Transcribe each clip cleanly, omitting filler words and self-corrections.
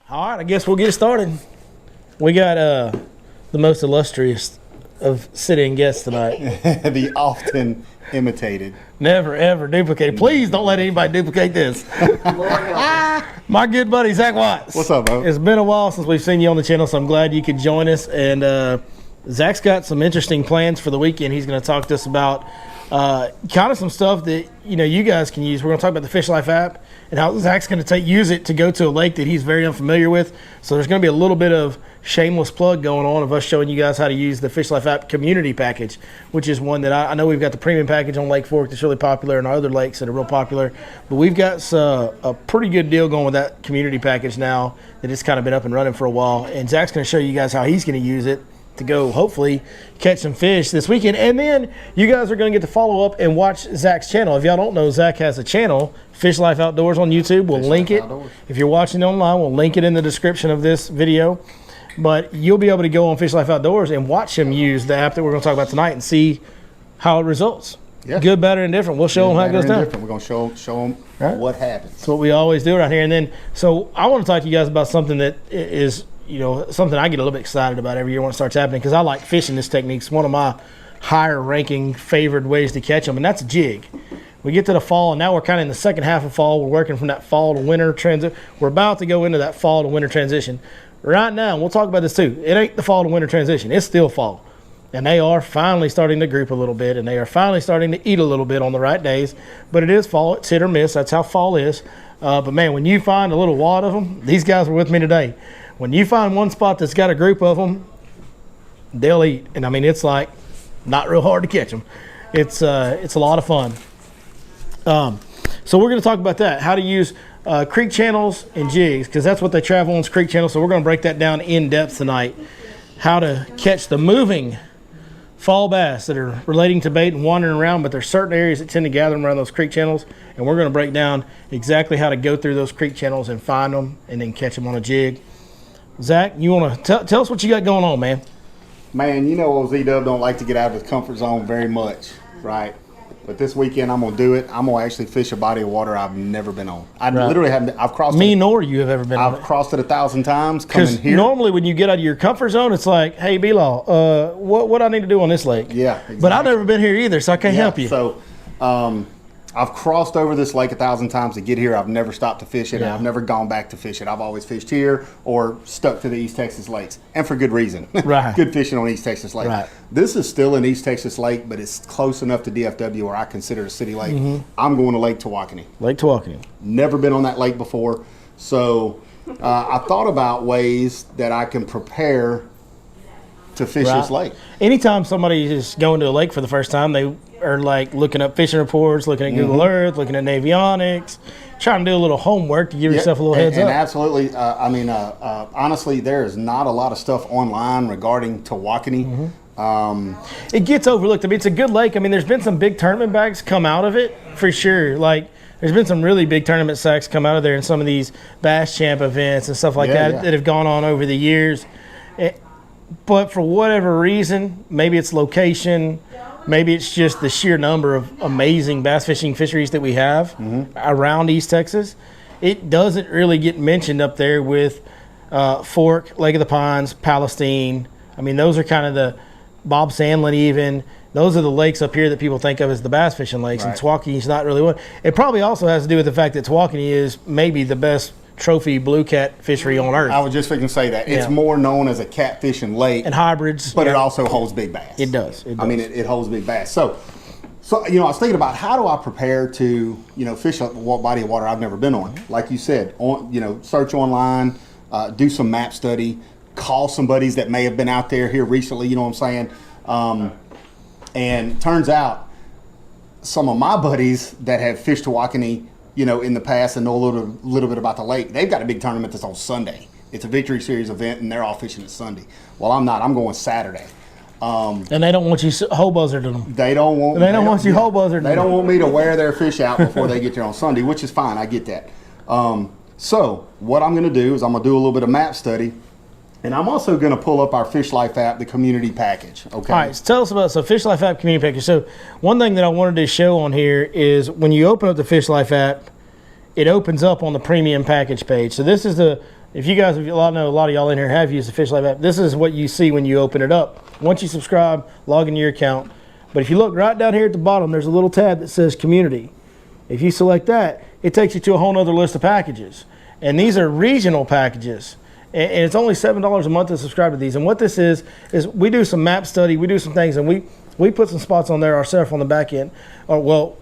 All right, I guess we'll get started. We got the most illustrious of sitting guests tonight. The often imitated. Never, ever duplicated. Please don't let anybody duplicate this. My good buddy, Zach Watts. What's up, bro? It's been a while since we've seen you on the channel, so I'm glad you could join us. And Zach's got some interesting plans for the weekend. He's going to talk to us about kind of some stuff that you guys can use. We're going to talk about the Fish Life app and how Zach's going to use it to go to a lake that he's very unfamiliar with. So there's going to be a little bit of shameless plug going on of us showing you guys how to use the Fish Life app community package, which is one that I know we've got the premium package on Lake Fork that's really popular and our other lakes that are real popular. But we've got a pretty good deal going with that community package now that it's kind of been up and running for a while. And Zach's going to show you guys how he's going to use it to go hopefully catch some fish this weekend. And then you guys are going to get to follow up and watch Zach's channel. If y'all don't know, Zach has a channel, Fish Life Outdoors on YouTube. We'll link it. If you're watching online, we'll link it in the description of this video. But you'll be able to go on Fish Life Outdoors and watch him use the app that we're going to talk about tonight and see how it results. Yeah. Good, better, and different. We'll show them how it goes down. We're going to show them what happens. That's what we always do around here. And then, so I want to talk to you guys about something that is something I get a little bit excited about every year when it starts happening, because I like fishing this technique. It's one of my higher ranking favored ways to catch them, and that's a jig. We get to the fall, and now we're kind of in the second half of fall. We're working from that fall to winter transition. We're about to go into that fall to winter transition. Right now, and we'll talk about this too, it ain't the fall to winter transition. It's still fall. And they are finally starting to group a little bit, and they are finally starting to eat a little bit on the right days. But it is fall. It's hit or miss. That's how fall is. But, man, when you find a little wad of them, these guys were with me today. When you find one spot that's got a group of them, they'll eat. And, I mean, it's like not real hard to catch them. It's a lot of fun. So we're going to talk about that, how to use creek channels and jigs, because that's what they travel on, is creek channels. So we're going to break that down in depth tonight, how to catch the moving fall bass that are relating to bait and wandering around, but there's certain areas that tend to gather them around those creek channels, and we're going to break down exactly how to go through those creek channels and find them and then catch them on a jig. Zach, you want to tell us what you got going on, man? Man, old Z-Dub don't like to get out of his comfort zone very much, right? But this weekend I'm going to do it. I'm going to actually fish a body of water I've never been on. Literally haven't. I've crossed me nor you have ever been on it. I've crossed it 1,000 times coming here. Normally when you get out of your comfort zone, it's like, hey, B-Law, what I need to do on this lake? Yeah, exactly. But I've never been here either, so I can't help you. So I've crossed over this lake 1,000 times to get here. I've never stopped to fish it, and I've never gone back to fish it. I've always fished here or stuck to the East Texas lakes, and for good reason. Right. Good fishing on East Texas Lake. Right. This is still an East Texas lake, but it's close enough to DFW where I consider it a city lake. I'm going to Lake Tawakoni. Lake Tawakoni. Never been on that lake before, so I thought about ways that I can prepare to fish this lake. Anytime somebody is going to a lake for the first time, they are like looking up fishing reports, looking at Google Earth, looking at Navionics, trying to do a little homework to give yourself a little heads up. And absolutely, honestly, there is not a lot of stuff online regarding Tawakoni. It gets overlooked. I mean, it's a good lake. I mean, there's been some big tournament bags come out of it for sure. Like, there's been some really big tournament sacks come out of there in some of these Bass Champ events and stuff like that have gone on over the years. But for whatever reason, maybe it's location, maybe it's just the sheer number of amazing bass fishing fisheries that we have around East Texas, it doesn't really get mentioned up there with Fork, Lake of the Pines, Palestine. I mean, those are kind of the Bob Sandlin even. Those are the lakes up here that people think of as the bass fishing lakes, and Tawakoni is not really one. It probably also has to do with the fact that Tawakoni is maybe the best trophy blue cat fishery on earth. I was just going to say that. It's more known as a catfishing lake. And hybrids. But it also holds big bass. It does. I mean, it holds big bass. So I was thinking about how do I prepare to, fish a body of water I've never been on. Like you said, search online, do some map study, call some buddies that may have been out there here recently, you know what I'm saying? And turns out some of my buddies that have fished Tawakoni, in the past and know a little bit about the lake, they've got a big tournament that's on Sunday. It's a Victory Series event, and they're all fishing it Sunday. Well, I'm not. I'm going Saturday. And they don't want you whole buzzarding them. They don't want you whole buzzarding them. They don't want me to wear their fish out before they get there on Sunday, which is fine. I get that. So what I'm going to do is I'm going to do a little bit of map study. And I'm also going to pull up our Fish Life app, the community package. Okay. All right. So tell us about Fish Life app community package. So one thing that I wanted to show on here is when you open up the Fish Life app, it opens up on the premium package page. So this is the if you guys, if you know a lot of y'all in here have used the Fish Life app, this is what you see when you open it up. Once you subscribe, log into your account. But if you look right down here at the bottom, there's a little tab that says Community. If you select that, it takes you to a whole nother list of packages. And these are regional packages. And it's only $7 a month to subscribe to these. And what this is we do some map study, we do some things, and we put some spots on there ourselves on the back end. Well,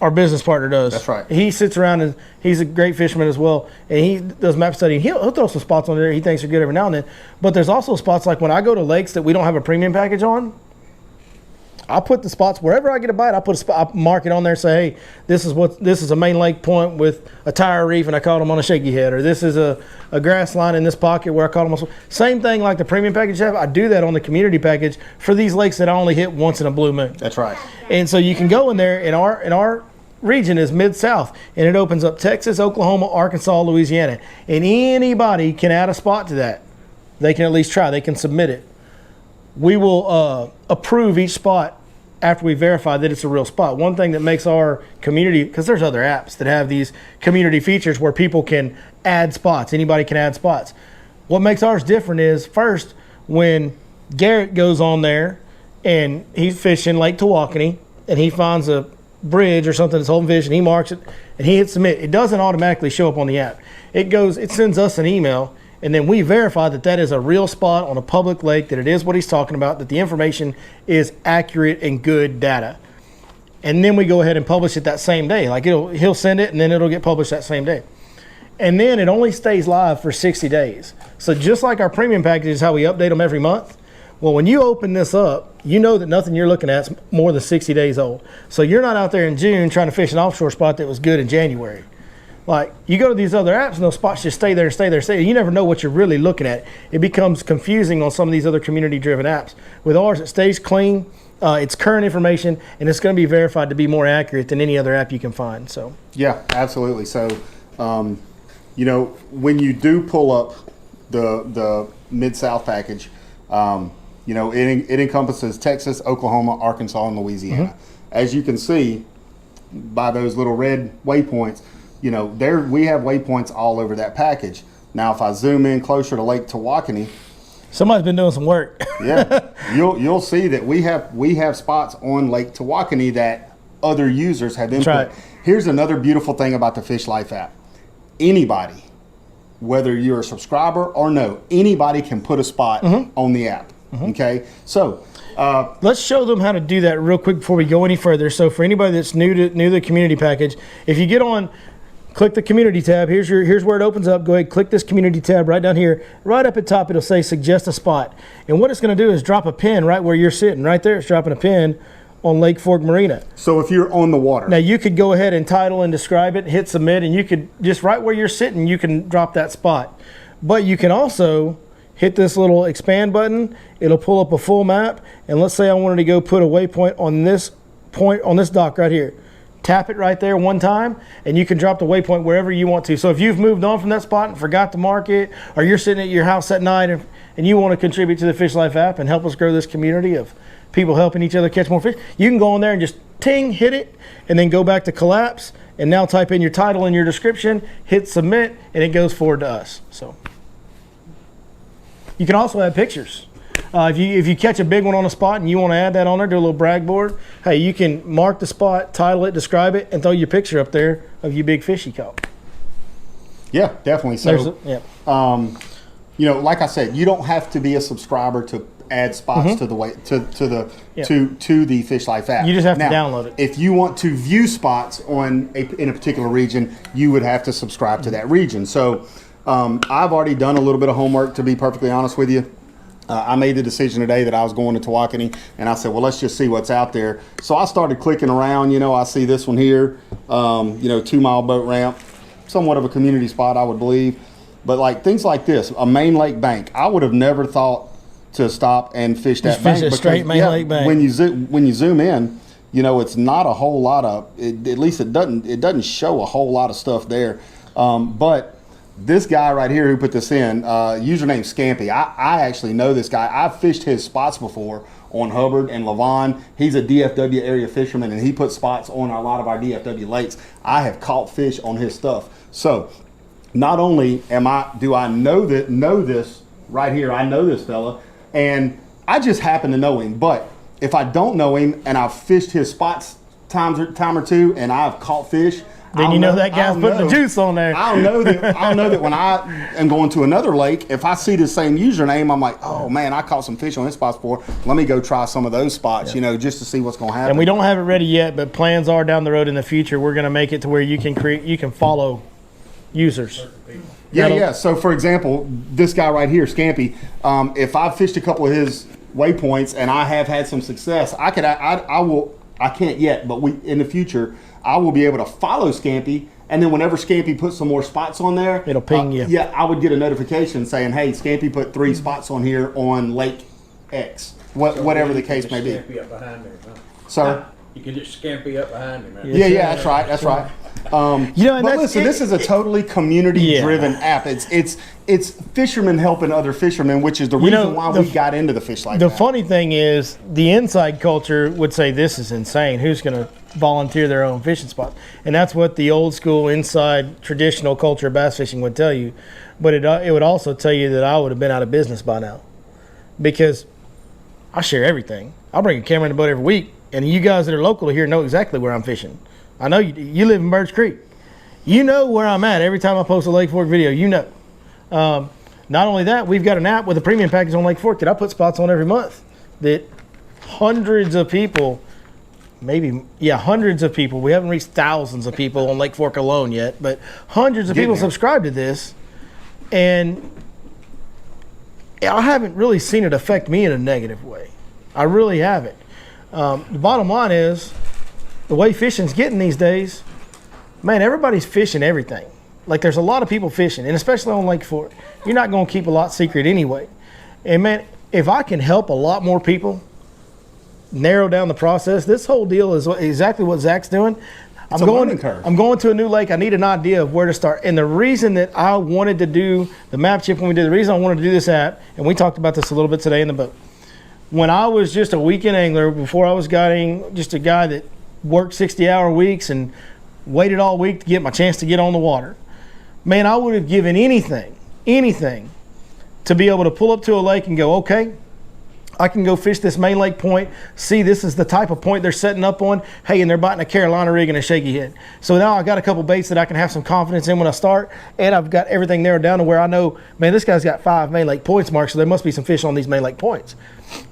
our business partner does. That's right. He sits around and he's a great fisherman as well, and he does map study. He'll throw some spots on there he thinks are good every now and then. But there's also spots like when I go to lakes that we don't have a premium package on, I'll put the spots wherever I get a bite. I mark it on there. Say, hey, this is a main lake point with a tire reef, and I caught them on a shaky head, or this is a grass line in this pocket where I caught them on. Same thing like the premium package have. I do that on the community package for these lakes that I only hit once in a blue moon. That's right. And so you can go in there. In our region is Mid-South, and it opens up Texas, Oklahoma, Arkansas, Louisiana, and anybody can add a spot to that. They can at least try. They can submit it. We will approve each spot after we verify that it's a real spot. One thing that makes our community, because there's other apps that have these community features where people can add spots. Anybody can add spots. What makes ours different is, first, when Garrett goes on there and he's fishing Lake Tawakoni and he finds a bridge or something that's holding fish and he marks it and he hits submit, it doesn't automatically show up on the app. It sends us an email, and then we verify that that is a real spot on a public lake, that it is what he's talking about, that the information is accurate and good data. And then we go ahead and publish it that same day. Like he'll send it and then it'll get published that same day. And then it only stays live for 60 days. So just like our premium package is how we update them every month. Well, when you open this up, you know that nothing you're looking at is more than 60 days old. So you're not out there in June trying to fish an offshore spot that was good in January. Like, you go to these other apps and those spots just stay there and stay there and stay there. You never know what you're really looking at. It becomes confusing on some of these other community-driven apps. With ours, it stays clean, it's current information, and it's going to be verified to be more accurate than any other app you can find. So yeah, absolutely. So, when you do pull up the Mid-South package, it encompasses Texas, Oklahoma, Arkansas, and Louisiana. Mm-hmm. As you can see by those little red waypoints, we have waypoints all over that package. Now, if I zoom in closer to Lake Tawakoni, somebody's been doing some work. Yeah, you'll see that we have spots on Lake Tawakoni that other users have input. Right. Here's another beautiful thing about the Fish Life app. Anybody, whether you're a subscriber or no, anybody can put a spot on the app. Mm-hmm. Okay, so let's show them how to do that real quick before we go any further. So for anybody that's new to the community package, if you get on, click the community tab. Here's where it opens up. Go ahead, click this community tab right down here. Right up at top, it'll say suggest a spot. And what it's going to do is drop a pin right where you're sitting. Right there, it's dropping a pin on Lake Fork Marina. So if you're on the water. Now you could go ahead and title and describe it, hit submit, and you could just right where you're sitting, you can drop that spot. But you can also hit this little expand button. It'll pull up a full map. And let's say I wanted to go put a waypoint on this dock right here. Tap it right there one time, and you can drop the waypoint wherever you want to. So if you've moved on from that spot and forgot to mark it, or you're sitting at your house at night and you want to contribute to the Fish Life app and help us grow this community of people helping each other catch more fish, you can go on there and just ting, hit it, and then go back to collapse, and now type in your title and your description, hit submit, and it goes forward to us. So you can also add pictures. If you catch a big one on a spot and you want to add that on there, do a little brag board, hey, you can mark the spot, title it, describe it, and throw your picture up there of your big fish you caught. Yeah, definitely. So, like I said, you don't have to be a subscriber to add spots to the Fish Life app. You just have to download it. If you want to view spots in a particular region, you would have to subscribe to that region. So I've already done a little bit of homework, to be perfectly honest with you. I made the decision today that I was going to Tawakoni, and I said, well, let's just see what's out there. So I started clicking around. I see this one here, 2 mile boat ramp, somewhat of a community spot, I would believe. But like things like this, a main lake bank, I would have never thought to stop and fish that bank. Fish a straight main lake bank. When you zoom in, it's not a whole lot of, at least it doesn't show a whole lot of stuff there. But this guy right here who put this in, username Scampy, I actually know this guy. I've fished his spots before on Hubbard and Lavon. He's a DFW area fisherman, and he puts spots on a lot of our DFW lakes. I have caught fish on his stuff. So not only do I know this right here, I know this fella, and I just happen to know him. But if I don't know him and I've fished his spots time or two and I've caught fish, then you know that guy's putting the juice on there. I'll know that when I am going to another lake, if I see the same username, I'm like, oh man, I caught some fish on his spots before. Let me go try some of those spots, just to see what's going to happen. And we don't have it ready yet, but plans are down the road in the future. We're going to make it to where you can follow users. Yeah. So for example, this guy right here, Scampy, if I've fished a couple of his waypoints and I have had some success, I can't yet, but in the future, I will be able to follow Scampy, and then whenever Scampy puts some more spots on there, it'll ping you. Yeah, I would get a notification saying, "Hey, Scampy put 3 spots on here on Lake X." Whatever the case may be. Scampy up behind there, huh? Sir? You can just Scampy up behind him. Man. Yeah, that's right. But listen, this is a totally community-driven app. It's fishermen helping other fishermen, which is the reason why we got into the fish like that. The funny thing is, the inside culture would say this is insane. Who's going to volunteer their own fishing spot? And that's what the old school inside traditional culture of bass fishing would tell you. But it would also tell you that I would have been out of business by now, because I share everything. I'll bring a camera in the boat every week, and you guys that are local here know exactly where I'm fishing. I know you live in Birch Creek. You know where I'm at every time I post a Lake Fork video. You know. Not only that, we've got an app with a premium package on Lake Fork that I put spots on every month that hundreds of people, hundreds of people, we haven't reached thousands of people on Lake Fork alone yet, but hundreds of people subscribe to this, and I haven't really seen it affect me in a negative way. I really haven't. The bottom line is, the way fishing's getting these days, man, everybody's fishing everything. Like, there's a lot of people fishing, and especially on Lake Fork. You're not going to keep a lot secret anyway. And man, if I can help a lot more people narrow down the process, this whole deal is exactly what Zach's doing. It's a learning curve. I'm going to a new lake. I need an idea of where to start. And the reason that I wanted to do the map chip when we did, the reason I wanted to do this app, and we talked about this a little bit today in the boat. When I was just a weekend angler, before I was just a guy that worked 60-hour weeks and waited all week to get my chance to get on the water, man, I would have given anything to be able to pull up to a lake and go, okay, I can go fish this main lake point, see this is the type of point they're setting up on, hey, and they're biting a Carolina rig and a shaky head. So now I got a couple baits that I can have some confidence in when I start, and I've got everything narrowed down to where I know, man, this guy's got 5 main lake points marked, so there must be some fish on these main lake points.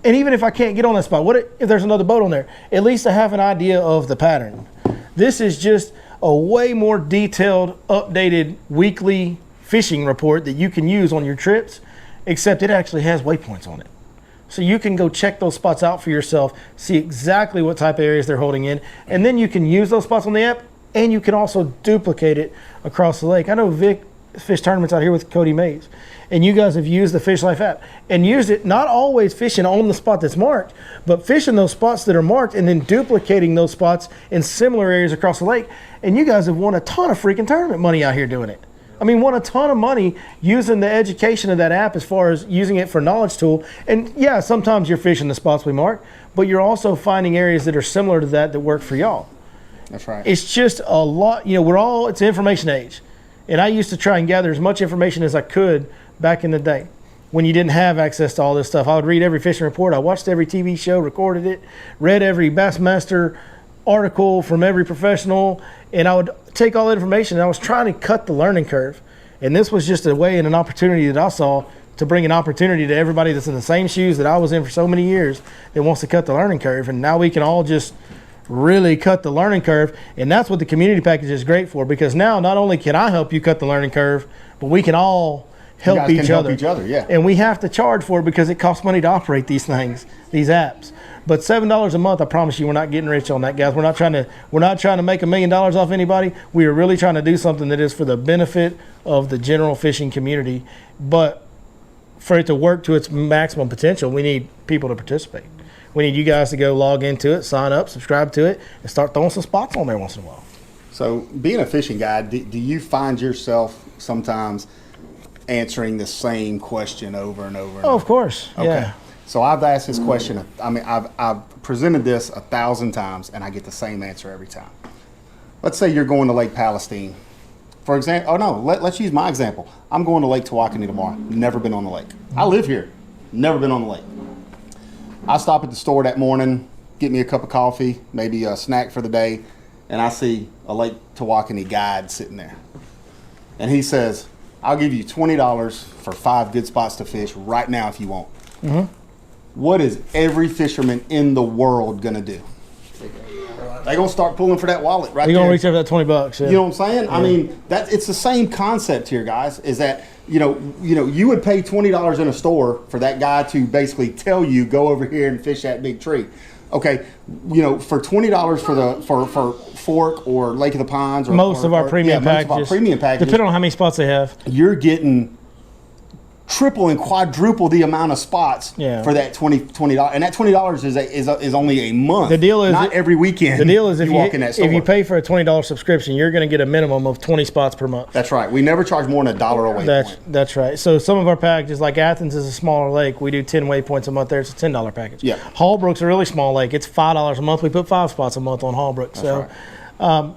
And even if I can't get on that spot, what if there's another boat on there? At least I have an idea of the pattern. This is just a way more detailed, updated weekly fishing report that you can use on your trips, except it actually has waypoints on it. So you can go check those spots out for yourself, see exactly what type of areas they're holding in, and then you can use those spots on the app, and you can also duplicate it across the lake. I know Vic fish tournaments out here with Cody Mays, and you guys have used the Fish Life app and used it, not always fishing on the spot that's marked, but fishing those spots that are marked and then duplicating those spots in similar areas across the lake. And you guys have won a ton of freaking tournament money out here doing it. I mean, won a ton of money using the education of that app as far as using it for knowledge tool. And yeah, sometimes you're fishing the spots we mark, but you're also finding areas that are similar to that work for y'all. That's right. It's just a lot, it's an information age. And I used to try and gather as much information as I could back in the day when you didn't have access to all this stuff. I would read every fishing report. I watched every TV show, recorded it, read every Bassmaster article from every professional, and I would take all that information, and I was trying to cut the learning curve. And this was just a way and an opportunity that I saw to bring an opportunity to everybody that's in the same shoes that I was in for so many years that wants to cut the learning curve. And now we can all just really cut the learning curve, and that's what the community package is great for, because now not only can I help you cut the learning curve, but we can all help each other. Yeah. And we have to charge for it because it costs money to operate these things, these apps. But $7 a month, I promise you, we're not getting rich on that, guys. We're not trying to make $1 million off anybody. We are really trying to do something that is for the benefit of the general fishing community. But for it to work to its maximum potential, we need people to participate. We need you guys to go log into it, sign up, subscribe to it, and start throwing some spots on there once in a while. So being a fishing guide, do you find yourself sometimes answering the same question over and over? Oh, of course. Okay. Yeah. So I've asked this question. I've presented this 1,000 times, and I get the same answer every time. Let's say you're going to Lake Palestine, for example, oh no, let's use my example. I'm going to Lake Tawakoni tomorrow. Never been on the lake. I live here. Never been on the lake. I stop at the store that morning, get me a cup of coffee, maybe a snack for the day, and I see a Lake Tawakoni guide sitting there. And he says, I'll give you $20 for 5 good spots to fish right now if you want. What is every fisherman in the world going to do? They're going to start pulling for that wallet right You're there. going to reach over that $20. Yeah. You know what I'm saying? I mean, it's the same concept here, guys, is that, you would pay $20 in a store for that guy to basically tell you, go over here and fish that big tree. Okay, for $20 for Fork or Lake of the Pines, or Most of our premium packages, depending on how many spots they have, you're getting triple and quadruple the amount of spots for that $20, and that $20 is only a month. The deal is not every weekend. The deal is if if you pay for a $20 subscription, you're going to get a minimum of 20 spots per month. That's right. We never charge more than $1 a waypoint. That's right. So some of our packages, like Athens is a smaller lake, we do 10 waypoints a month there. It's a $10 package. Yeah. Hallbrook's a really small lake. It's $5 a month. We put 5 spots a month on Hallbrook. That's right.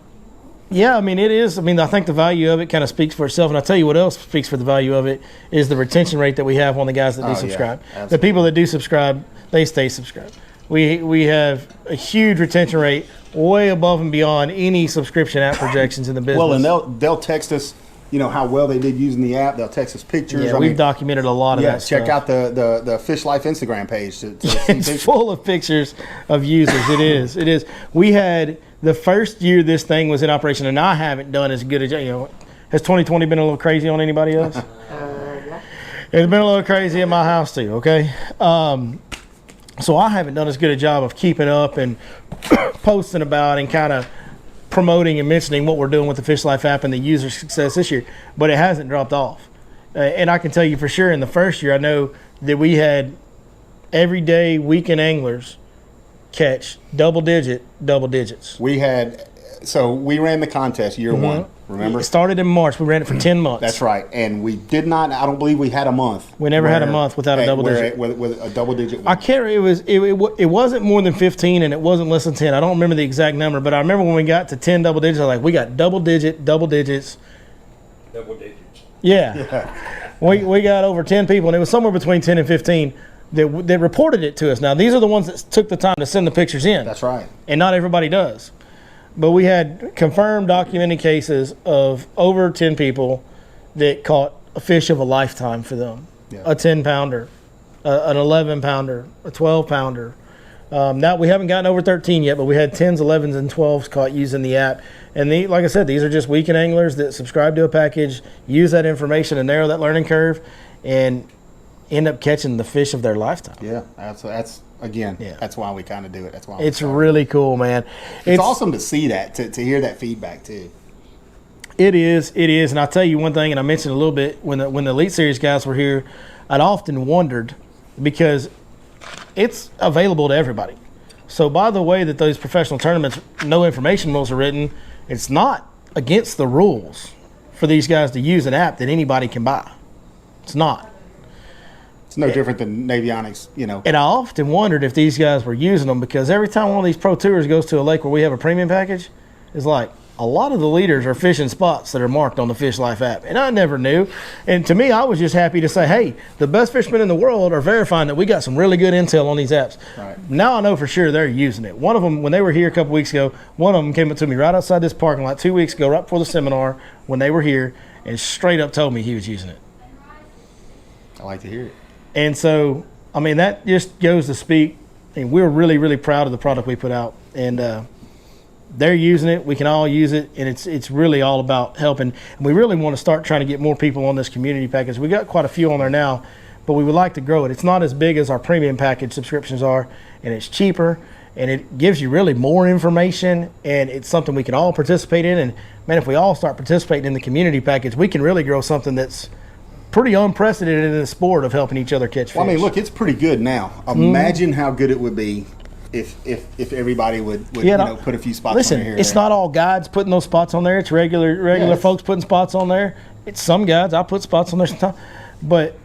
Yeah, I mean, it is. I mean, I think the value of it kind of speaks for itself. And I'll tell you what else speaks for the value of it is the retention rate that we have on the guys that do subscribe. The people that do subscribe, they stay subscribed. We have a huge retention rate, way above and beyond any subscription app projections in the business. Well, and they'll text us, how well they did using the app. They'll text us pictures. Yeah, we've documented a lot of that stuff. Check out the Fish Life Instagram page. To see it's pictures. full of pictures of users. It is. It is. We had the first year this thing was in operation, and I haven't done as good as Has 2020 been a little crazy on anybody else? Yeah. It's been a little crazy at my house too. Okay. So I haven't done as good a job of keeping up and posting about and kind of promoting and mentioning what we're doing with the Fish Life app and the user success this year, but it hasn't dropped off. And I can tell you for sure in the first year, I know that we had everyday weekend anglers catch double digits. We ran the contest year one, remember? It started in March. We ran it for 10 months. That's right. And we did not, I don't believe we had a month. We never had a month without a double digit. With a double digit win. I can't. It wasn't more than 15, and it wasn't less than 10. I don't remember the exact number, but I remember when we got to 10 double digits. I was like, we got double digits. Double digits. Yeah, we got over 10 people, and it was somewhere between 10 and 15 that reported it to us. Now these are the ones that took the time to send the pictures in. That's right. And not everybody does, but we had confirmed, documented cases of over 10 people that caught a fish of a lifetime for them. Yeah. A 10-pounder, an 11-pounder, a 12-pounder. Now we haven't gotten over 13 yet, but we had 10s, 11s, and 12s caught using the app. And like I said, these are just weekend anglers that subscribe to a package, use that information and narrow that learning curve, and end up catching the fish of their lifetime. Yeah, that's why we kind of do it. That's why it's really cool, man. It's awesome to see that, to hear that feedback too. It is, and I'll tell you one thing, and I mentioned a little bit when the Elite Series guys were here, I'd often wondered because it's available to everybody. So by the way that those professional tournaments, no information rules are written, it's not against the rules for these guys to use an app that anybody can buy. It's not. It's no different than Navionics, And I often wondered if these guys were using them because every time one of these pro tours goes to a lake where we have a premium package, it's like a lot of the leaders are fishing spots that are marked on the Fish Life app. And I never knew. And to me, I was just happy to say, hey, the best fishermen in the world are verifying that we got some really good intel on these apps. Right. Now I know for sure they're using it. One of them, when they were here a couple weeks ago, one of them came up to me right outside this parking lot 2 weeks ago, right before the seminar, when they were here, and straight up told me he was using it. I like to hear it. And so, I mean, that just goes to speak, and we're really, really proud of the product we put out. And they're using it. We can all use it, and it's really all about helping. And we really want to start trying to get more people on this community package. We got quite a few on there now, but we would like to grow it. It's not as big as our premium package subscriptions are, and it's cheaper, and it gives you really more information, and it's something we can all participate in. And, man, if we all start participating in the community package, we can really grow something that's pretty unprecedented in the sport of helping each other catch fish. Well, I mean, look, it's pretty good now. Imagine how good it would be if everybody would put a few spots on here. It's not all guides putting those spots on there. It's regular folks putting spots on there. It's some guides. I put spots on there sometimes. But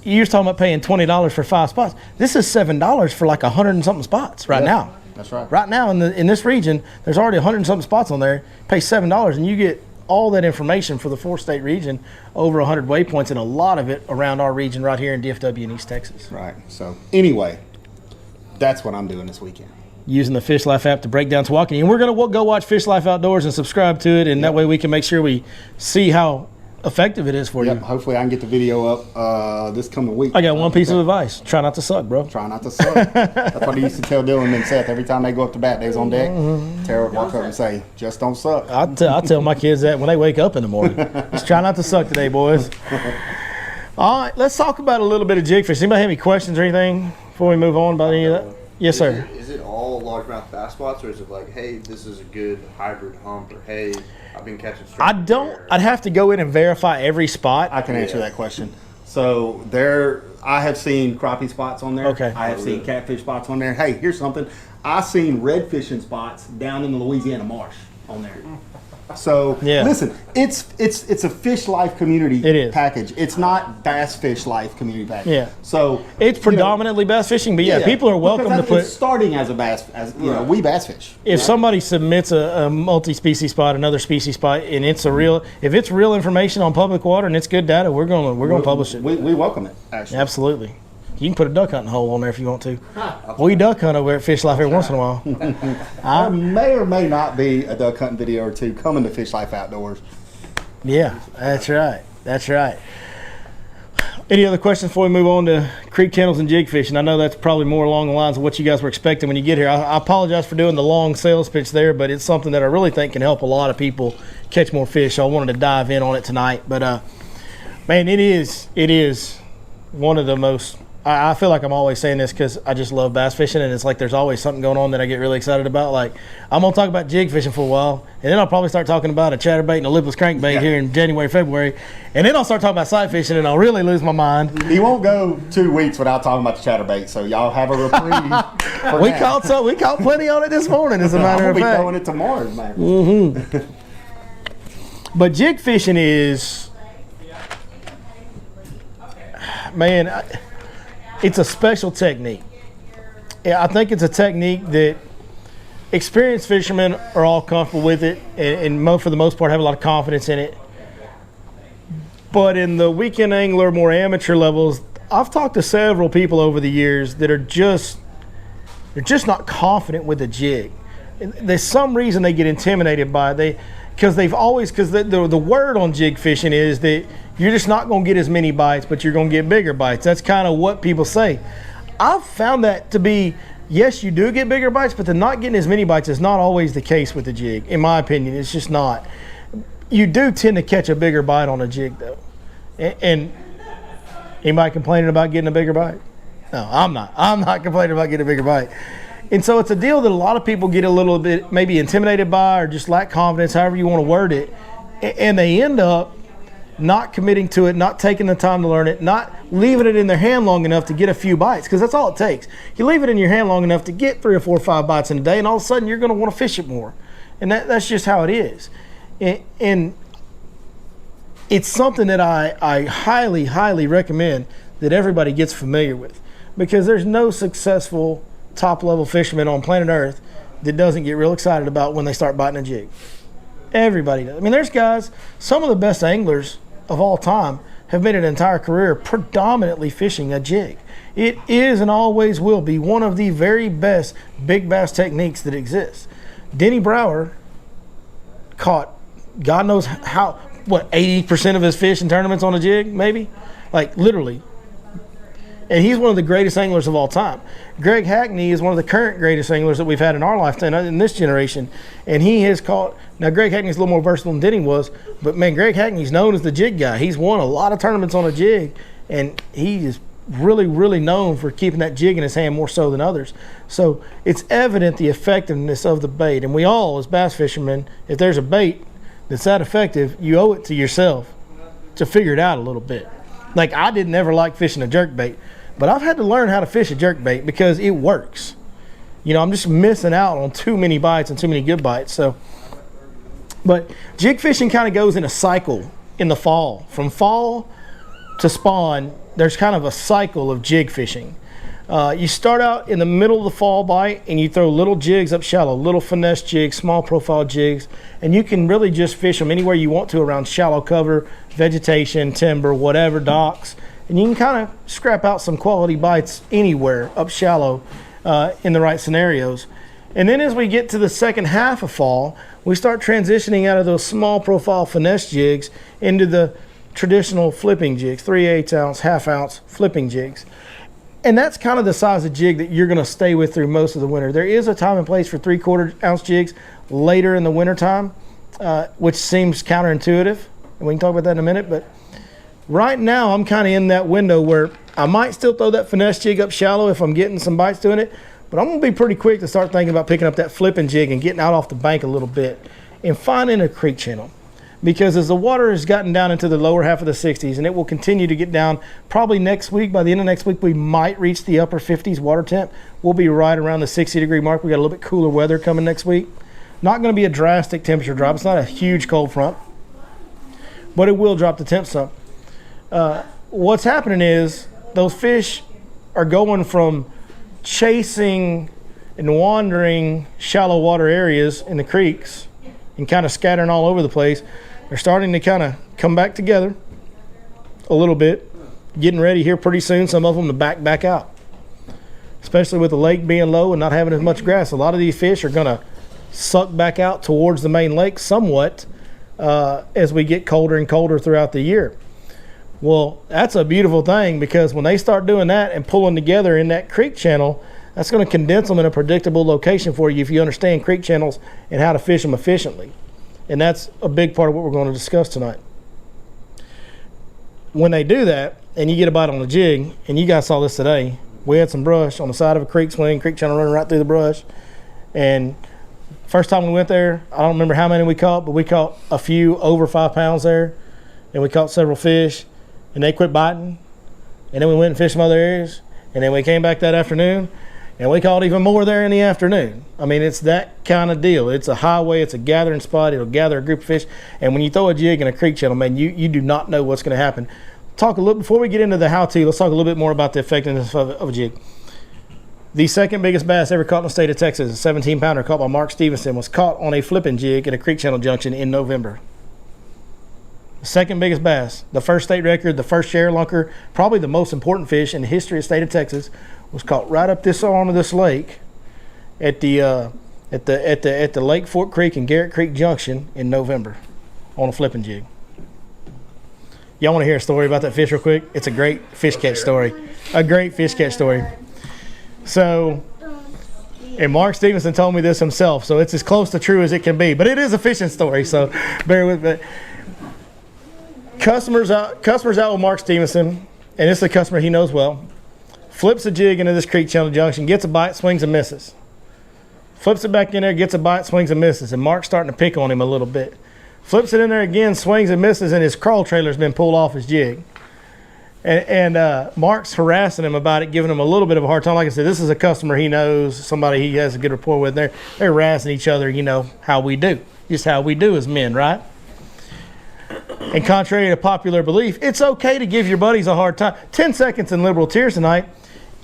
you was talking about paying $20 for 5 spots. This is $7 for like 100 and something spots right now. That's right. Right now in this region, there's already 100 and something spots on there. Pay $7 and you get all that information for the 4-state region, over 100 waypoints, and a lot of it around our region right here in DFW and East Texas. Right. So anyway, that's what I'm doing this weekend. Using the Fish Life app to break down Tawakoni. And we're going to go watch Fish Life Outdoors and subscribe to it, and that way we can make sure we see how effective it is for Yep. you. Hopefully I can get the video up this coming week. I got one piece of advice. Try not to suck, bro. Try not to suck. That's what I used to tell Dylan and Seth every time they go up to bat. They was on deck. Tara would walk up and say, just don't suck. I tell my kids that when they wake up in the morning. Just try not to suck today, boys. All right, let's talk about a little bit of jig fish. Anybody have any questions or anything before we move on about any of that? Yes, sir. Is it all largemouth bass spots, or is it like, hey, this is a good hybrid hump, or hey, I've been catching straight I don't. I'd have to go in and verify every spot. I can answer that question. So I have seen crappie spots on there. Okay. I have seen catfish spots on there. Hey, here's something. I seen red fishing spots down in the Louisiana marsh on there. So Yeah. listen, it's a Fish Life community It is. package. It's not Bass Fish Life community package. Yeah. So It's predominantly bass fishing, but yeah, people are welcome to because put. it's starting as a bass, we bass fish. If somebody submits a multi-species spot, another species spot, and it's if it's real information on public water and it's good data, we're gonna publish it. We welcome it. Actually, Absolutely. You can put a duck hunting hole on there if you want to. We duck hunt over at Fish Life every once in a while. there may or may not be a duck hunting video or two coming to Fish Life Outdoors. Yeah, that's right. That's right. Any other questions before we move on to creek kennels and jig fishing? I know that's probably more along the lines of what you guys were expecting when you get here. I apologize for doing the long sales pitch there, but it's something that I really think can help a lot of people catch more fish. So I wanted to dive in on it tonight. But man, it is one of the most. I feel like I'm always saying this because I just love bass fishing, and it's like there's always something going on that I get really excited about. Like, I'm going to talk about jig fishing for a while, and then I'll probably start talking about a chatterbait and a lipless crankbait here in January, February, and then I'll start talking about sight fishing, and I'll really lose my mind. He won't go 2 weeks without talking about the chatterbait, so y'all have a reprieve. We caught plenty on it this morning, as a matter I'm of gonna be fact. throwing it tomorrow, man. But jig fishing is, man, it's a special technique. Yeah, I think it's a technique that experienced fishermen are all comfortable with it, and for the most part have a lot of confidence in it. But in the weekend angler, more amateur levels, I've talked to several people over the years that are just not confident with the jig. There's some reason they get intimidated by it. Because the word on jig fishing is that you're just not going to get as many bites, but you're going to get bigger bites. That's kind of what people say. I've found that to be, yes, you do get bigger bites, but the not getting as many bites is not always the case with the jig. In my opinion, it's just not. You do tend to catch a bigger bite on a jig, though. And anybody complaining about getting a bigger bite? No, I'm not. I'm not complaining about getting a bigger bite. And so it's a deal that a lot of people get a little bit maybe intimidated by or just lack confidence, however you want to word it. And they end up not committing to it, not taking the time to learn it, not leaving it in their hand long enough to get a few bites, because that's all it takes. You leave it in your hand long enough to get 3 or 4 or 5 bites in a day, and all of a sudden you're going to want to fish it more. And that's just how it is. And it's something that I highly, highly recommend that everybody gets familiar with, because there's no successful top-level fisherman on planet Earth that doesn't get real excited about when they start biting a jig. Everybody does. I mean, there's guys, some of the best anglers of all time have made an entire career predominantly fishing a jig. It is and always will be one of the very best big bass techniques that exists. Denny Brower caught God knows how, 80% of his fish in tournaments on a jig, maybe? Like, literally. And he's one of the greatest anglers of all time. Greg Hackney is one of the current greatest anglers that we've had in our lifetime, in this generation. And he has caught, now Greg Hackney's a little more versatile than Denny was, but man, Greg Hackney's known as the jig guy. He's won a lot of tournaments on a jig, and he is really, really known for keeping that jig in his hand more so than others. So it's evident the effectiveness of the bait. And we all, as bass fishermen, if there's a bait that's that effective, you owe it to yourself to figure it out a little bit. Like, I didn't ever like fishing a jerk bait, but I've had to learn how to fish a jerk bait because it works. You know, I'm just missing out on too many bites and too many good bites. So, but jig fishing kind of goes in a cycle in the fall. From fall to spawn, there's kind of a cycle of jig fishing. You start out in the middle of the fall bite and you throw little jigs up shallow, little finesse jigs, small profile jigs, and you can really just fish them anywhere you want to around shallow cover, vegetation, timber, whatever, docks, and you can kind of scrap out some quality bites anywhere up shallow in the right scenarios. And then as we get to the second half of fall, we start transitioning out of those small profile finesse jigs into the traditional flipping jigs, 3/8 ounce, half ounce flipping jigs. And that's kind of the size of jig that you're going to stay with through most of the winter. There is a time and place for 3/4 ounce jigs later in the winter time, which seems counterintuitive. And we can talk about that in a minute. But right now, I'm kind of in that window where I might still throw that finesse jig up shallow if I'm getting some bites doing it. But I'm going to be pretty quick to start thinking about picking up that flipping jig and getting out off the bank a little bit and finding a creek channel. Because as the water has gotten down into the lower half of the 60s, and it will continue to get down probably next week, by the end of next week, we might reach the upper 50s water temp. We'll be right around the 60-degree mark. We got a little bit cooler weather coming next week. Not going to be a drastic temperature drop. It's not a huge cold front, but it will drop the temp some. What's happening is those fish are going from chasing and wandering shallow water areas in the creeks and kind of scattering all over the place. They're starting to kind of come back together a little bit, getting ready here pretty soon, some of them to back out. Especially with the lake being low and not having as much grass. A lot of these fish are going to suck back out towards the main lake somewhat as we get colder and colder throughout the year. Well, that's a beautiful thing, because when they start doing that and pulling together in that creek channel, that's going to condense them in a predictable location for you if you understand creek channels and how to fish them efficiently. And that's a big part of what we're going to discuss tonight. When they do that, and you get a bite on the jig, and you guys saw this today, we had some brush on the side of a creek swing, creek channel running right through the brush. And first time we went there, I don't remember how many we caught, but we caught a few over 5 pounds there, and we caught several fish, and they quit biting. And then we went and fished some other areas, and then we came back that afternoon, and we caught even more there in the afternoon. I mean, it's that kind of deal. It's a highway, it's a gathering spot, it'll gather a group of fish, and when you throw a jig in a creek channel, man, you do not know what's going to happen. Talk a little, before we get into the how-to, let's talk a little bit more about the effectiveness of a jig. The second biggest bass ever caught in the state of Texas, a 17-pounder caught by Mark Stevenson, was caught on a flipping jig at a creek channel junction in November. The second biggest bass, the first state record, the first share lunker, probably the most important fish in the history of the state of Texas, was caught right up this arm of this lake at the Lake Fork Creek and Garrett Creek Junction in November on a flipping jig. Y'all want to hear a story about that fish real quick? It's a great fish catch story. A great fish catch story. So, and Mark Stevenson told me this himself, so it's as close to true as it can be. But it is a fishing story, so bear with me. Customers out with Mark Stevenson, and it's a customer he knows well. Flips a jig into this creek channel junction, gets a bite, swings and misses. Flips it back in there, gets a bite, swings and misses. And Mark's starting to pick on him a little bit. Flips it in there again, swings and misses, and his crawl trailer's been pulled off his jig. And Mark's harassing him about it, giving him a little bit of a hard time. Like I said, this is a customer he knows, somebody he has a good rapport with. They're harassing each other, you know, how we do. Just how we do as men, right? And contrary to popular belief, it's okay to give your buddies a hard time. 10 seconds in liberal tears tonight.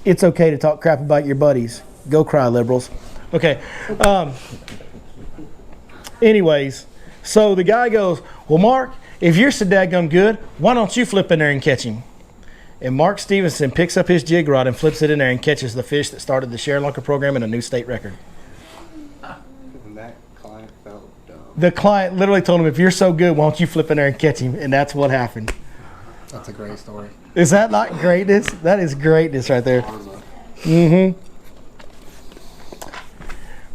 It's okay to talk crap about your buddies. Go cry, liberals. Okay. Anyways, so the guy goes, well, Mark, if you're so daggum good, why don't you flip in there and catch him? And Mark Stevenson picks up his jig rod and flips it in there and catches the fish that started the Share Lunker program in a new state record. And that client felt dumb. The client literally told him, if you're so good, why don't you flip in there and catch him? And that's what happened. That's a great story. Is that not greatness? That is greatness right there. Mm-hmm.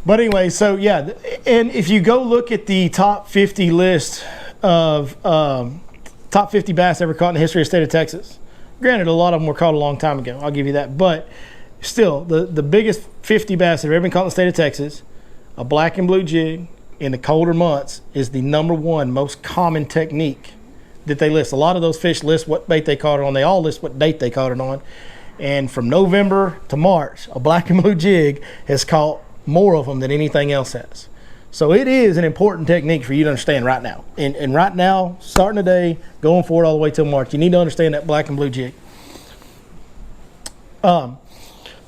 But anyway, so yeah, and if you go look at the top 50 list of top 50 bass ever caught in the history of the state of Texas, granted, a lot of them were caught a long time ago. I'll give you that. But still, the biggest 50 bass that have ever been caught in the state of Texas, a black and blue jig in the colder months is the #1 most common technique that they list. A lot of those fish list what bait they caught it on. They all list what date they caught it on. And from November to March, a black and blue jig has caught more of them than anything else has. So it is an important technique for you to understand right now. And right now, starting today, going forward all the way till March, you need to understand that black and blue jig.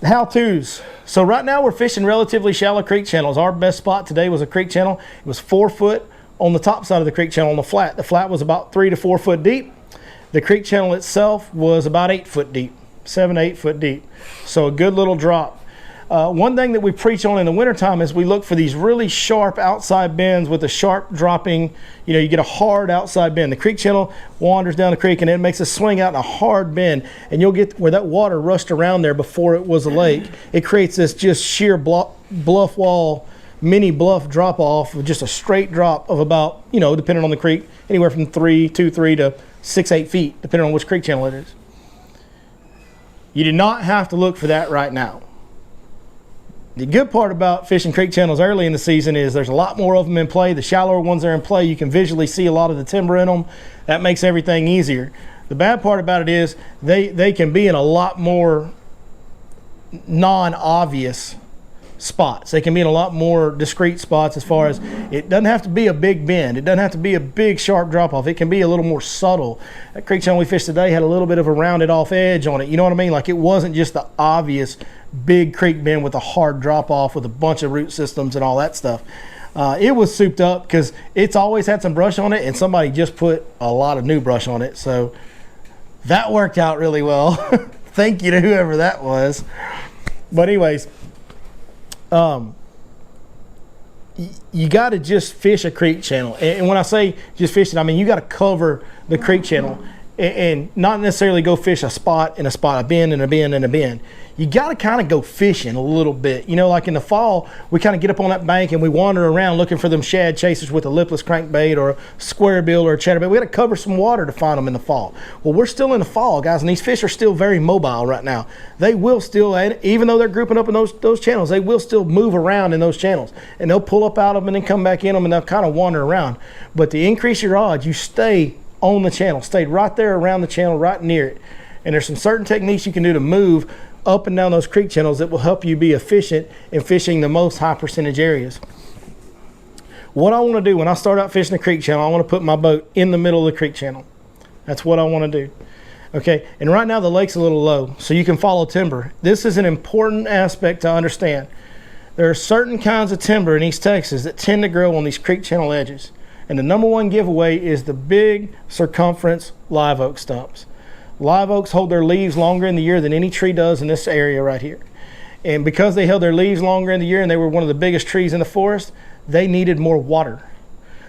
How-tos. So right now we're fishing relatively shallow creek channels. Our best spot today was a creek channel. It was 4 foot on the top side of the creek channel on the flat. The flat was about 3 to 4 foot deep. The creek channel itself was about 8 foot deep, 7 to 8 foot deep. So a good little drop. One thing that we preach on in the wintertime is we look for these really sharp outside bends with a sharp dropping, you get a hard outside bend. The creek channel wanders down the creek and it makes a swing out in a hard bend, and you'll get where that water rushed around there before it was a lake. It creates this just sheer bluff wall, mini bluff drop off with just a straight drop of about, depending on the creek, anywhere from 3 to 6, 8 feet, depending on which creek channel it is. You do not have to look for that right now. The good part about fishing creek channels early in the season is there's a lot more of them in play. The shallower ones that are in play, you can visually see a lot of the timber in them. That makes everything easier. The bad part about it is they can be in a lot more non-obvious spots. They can be in a lot more discrete spots as far as it doesn't have to be a big bend. It doesn't have to be a big sharp drop off. It can be a little more subtle. That creek channel we fished today had a little bit of a rounded off edge on it. You know what I mean? Like it wasn't just the obvious big creek bend with a hard drop off with a bunch of root systems and all that stuff. It was souped up because it's always had some brush on it, and somebody just put a lot of new brush on it. So that worked out really well. Thank you to whoever that was. But anyways, you got to just fish a creek channel. And when I say just fish it, I mean you got to cover the creek channel and not necessarily go fish a spot, a bend, and a bend, and a bend. You got to kind of go fishing a little bit. Like in the fall, we kind of get up on that bank and we wander around looking for them shad chasers with a lipless crankbait or a square bill or a chatterbait. We got to cover some water to find them in the fall. Well, we're still in the fall, guys, and these fish are still very mobile right now. They will still, even though they're grouping up in those channels, they will still move around in those channels. And they'll pull up out of them and then come back in them, and they'll kind of wander around. But to increase your odds, you stay on the channel, stay right there around the channel, right near it. And there's some certain techniques you can do to move up and down those creek channels that will help you be efficient in fishing the most high percentage areas. What I want to do when I start out fishing a creek channel, I want to put my boat in the middle of the creek channel. That's what I want to do. Okay, and right now the lake's a little low, so you can follow timber. This is an important aspect to understand. There are certain kinds of timber in East Texas that tend to grow on these creek channel edges. And the number one giveaway is the big circumference live oak stumps. Live oaks hold their leaves longer in the year than any tree does in this area right here. And because they held their leaves longer in the year and they were one of the biggest trees in the forest, they needed more water.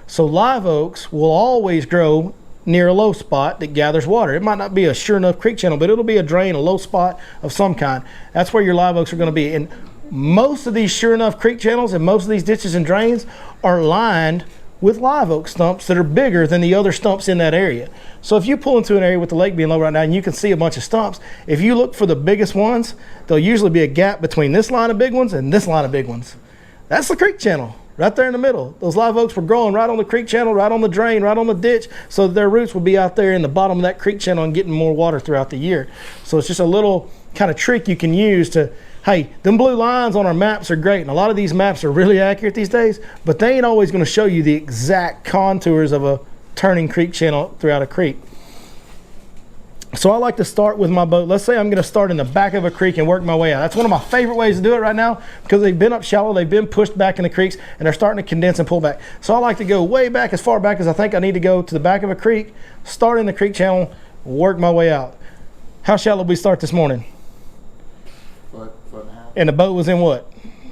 So live oaks will always grow near a low spot that gathers water. It might not be a sure enough creek channel, but it'll be a drain, a low spot of some kind. That's where your live oaks are going to be. And most of these sure enough creek channels and most of these ditches and drains are lined with live oak stumps that are bigger than the other stumps in that area. So if you pull into an area with the lake being low right now and you can see a bunch of stumps, if you look for the biggest ones, there'll usually be a gap between this line of big ones and this line of big ones. That's the creek channel right there in the middle. Those live oaks were growing right on the creek channel, right on the drain, right on the ditch, so that their roots would be out there in the bottom of that creek channel and getting more water throughout the year. So it's just a little kind of trick you can use to, hey, them blue lines on our maps are great, and a lot of these maps are really accurate these days, but they ain't always going to show you the exact contours of a turning creek channel throughout a creek. So I like to start with my boat. Let's say I'm going to start in the back of a creek and work my way out. That's one of my favorite ways to do it right now because they've been up shallow, they've been pushed back in the creeks, and they're starting to condense and pull back. So I like to go way back, as far back as I think I need to go to the back of a creek, start in the creek channel, work my way out. How shallow did we start this morning? Foot and a half. And the boat was in what?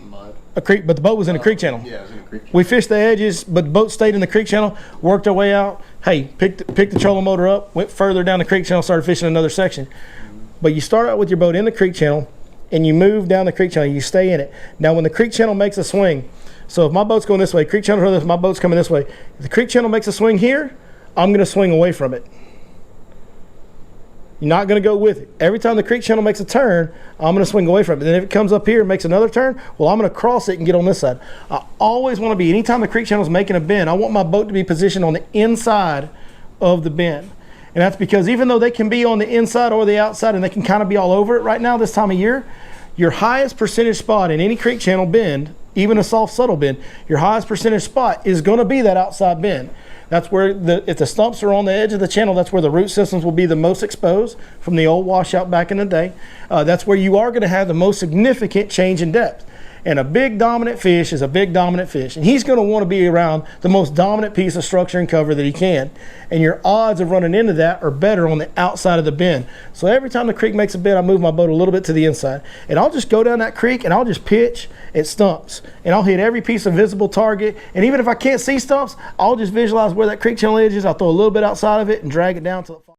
Mud. A creek, but the boat was in a creek channel. Yeah, it was in a creek channel. We fished the edges, but the boat stayed in the creek channel, worked our way out. Hey, picked the trolling motor up, went further down the creek channel, started fishing another section. But you start out with your boat in the creek channel, and you move down the creek channel, you stay in it. Now, when the creek channel makes a swing, so if my boat's going this way, creek channel this, my boat's coming this way. If the creek channel makes a swing here, I'm going to swing away from it. You're not going to go with it. Every time the creek channel makes a turn, I'm going to swing away from it. Then if it comes up here and makes another turn, well, I'm going to cross it and get on this side. I always want to be, anytime the creek channel is making a bend, I want my boat to be positioned on the inside of the bend. And that's because even though they can be on the inside or the outside and they can kind of be all over it right now this time of year, your highest percentage spot in any creek channel bend, even a soft, subtle bend, your highest percentage spot is going to be that outside bend. That's where if the stumps are on the edge of the channel, that's where the root systems will be the most exposed from the old washout back in the day. That's where you are going to have the most significant change in depth. And a big dominant fish is a big dominant fish. And he's going to want to be around the most dominant piece of structure and cover that he can. And your odds of running into that are better on the outside of the bend. So every time the creek makes a bend, I move my boat a little bit to the inside. And I'll just go down that creek and I'll just pitch at stumps. And I'll hit every piece of visible target. And even if I can't see stumps, I'll just visualize where that creek channel edge is. I'll throw a little bit outside of it and drag it down till it falls.